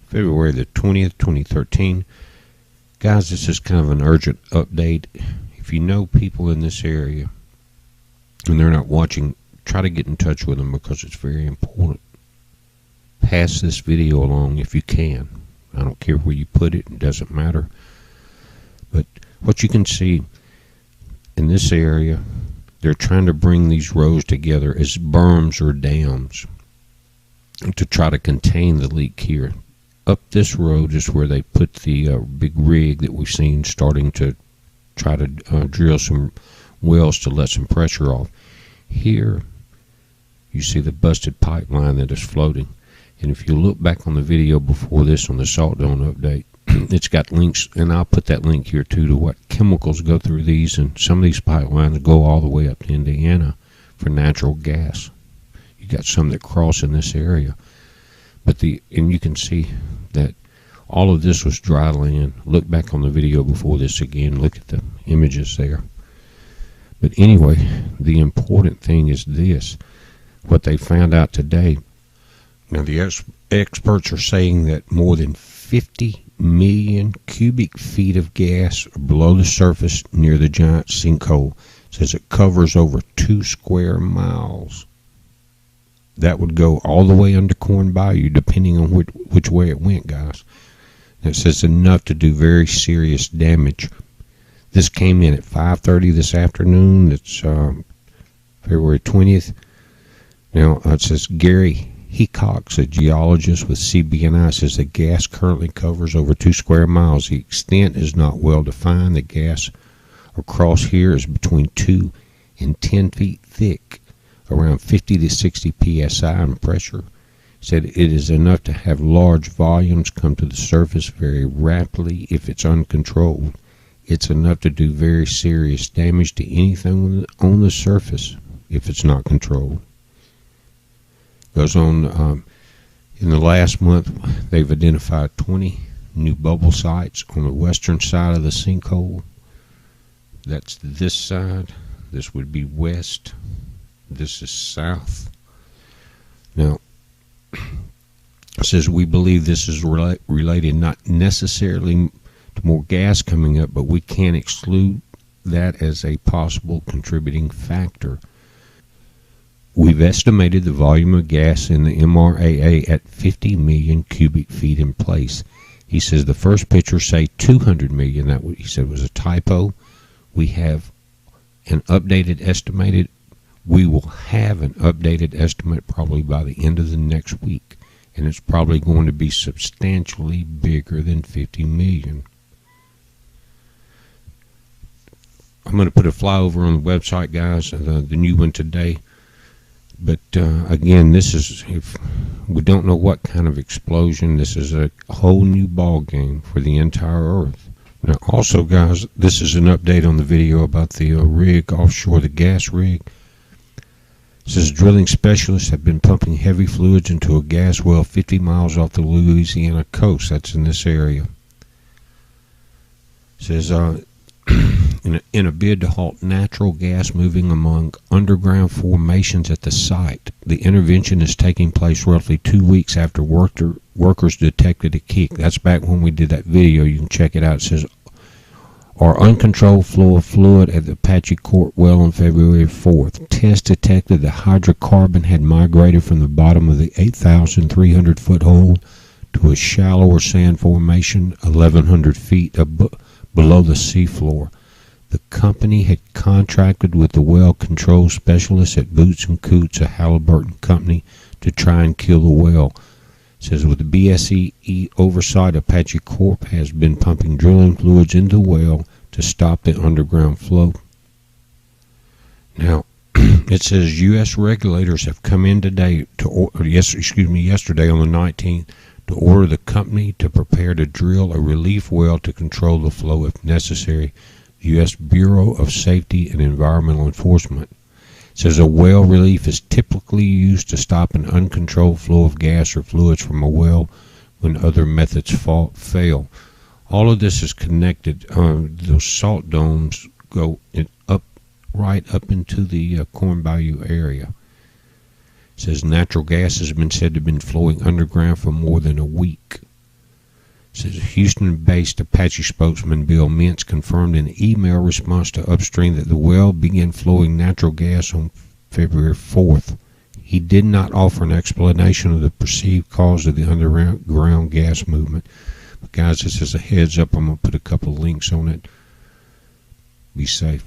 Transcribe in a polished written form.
February the 20th, 2013. Guys, this is kind of an urgent update. If you know people in this area and they're not watching, try to get in touch with them because it's very important. Pass this video along if you can. I don't care where you put it, it doesn't matter. But what you can see in this area, they're trying to bring these rows together as berms or dams to try to contain the leak here. Up this road is where they put the big rig that we've seen starting to try to drill some wells to let some pressure off. Here you see the busted pipeline that is floating. And if you look back on the video before this on the salt dome update, it's got links, and I'll put that link here too, to what chemicals go through these. And some of these pipelines go all the way up to Indiana for natural gas. You got some that cross in this area. But and you can see that all of this was dry land. Look back on the video before this again. Look at the images there. But anyway, the important thing is this. What they found out today. Now, the experts are saying that more than 50 million cubic feet of gas are below the surface near the giant sinkhole. It says it covers over 2 square miles. That would go all the way under Corn Bayou, depending on which way it went, guys. And it says enough to do very serious damage. This came in at 5:30 this afternoon. It's February 20th. Now, it says Gary Hecox, a geologist with CBNI, says the gas currently covers over 2 square miles. The extent is not well defined. The gas across here is between 2 and 10 feet thick, around 50 to 60 psi in pressure. He said it is enough to have large volumes come to the surface very rapidly if it's uncontrolled. It's enough to do very serious damage to anything on the surface if it's not controlled. Goes on, in the last month, they've identified 20 new bubble sites on the western side of the sinkhole. That's this side. This would be west. This is south. Now, it says we believe this is related not necessarily to more gas coming up, but we can't exclude that as a possible contributing factor. We've estimated the volume of gas in the MRAA at 50 million cubic feet in place. He says the first picture say 200 million. That he said was a typo. We have an updated estimated. We will have an updated estimate probably by the end of the next week, and it's probably going to be substantially bigger than 50 million. I'm going to put a flyover on the website, guys, the new one today. But again, this is, if we don't know what kind of explosion, this is a whole new ball game for the entire Earth. Now, also, guys, this is an update on the video about the rig offshore, the gas rig. It says drilling specialists have been pumping heavy fluids into a gas well 50 miles off the Louisiana coast. That's in this area. It says in a bid to halt natural gas moving among underground formations at the site. The intervention is taking place roughly 2 weeks after workers detected a kick. That's back when we did that video. You can check it out. It says, our uncontrolled flow of fluid at the Apache Court well on February 4th. Tests detected the hydrocarbon had migrated from the bottom of the 8,300 foot hole to a shallower sand formation 1,100 feet below the seafloor. The company had contracted with the well control specialists at Boots & Coots, a Halliburton company, to try and kill the well. It says with the BSEE oversight, Apache Corp has been pumping drilling fluids into the well to stop the underground flow. Now, it says U.S. regulators have come in today yesterday on the 19th to order the company to prepare to drill a relief well to control the flow if necessary. The U.S. Bureau of Safety and Environmental Enforcement says a well relief is typically used to stop an uncontrolled flow of gas or fluids from a well when other methods fail. All of this is connected. Those salt domes go right up into the Corn Bayou area. It says natural gas has been said to have been flowing underground for more than a week. Says Houston-based Apache spokesman Bill Mintz confirmed in an email response to Upstream that the well began flowing natural gas on February 4th. He did not offer an explanation of the perceived cause of the underground gas movement. But guys, this is a heads up. I'm going to put a couple of links on it. Be safe.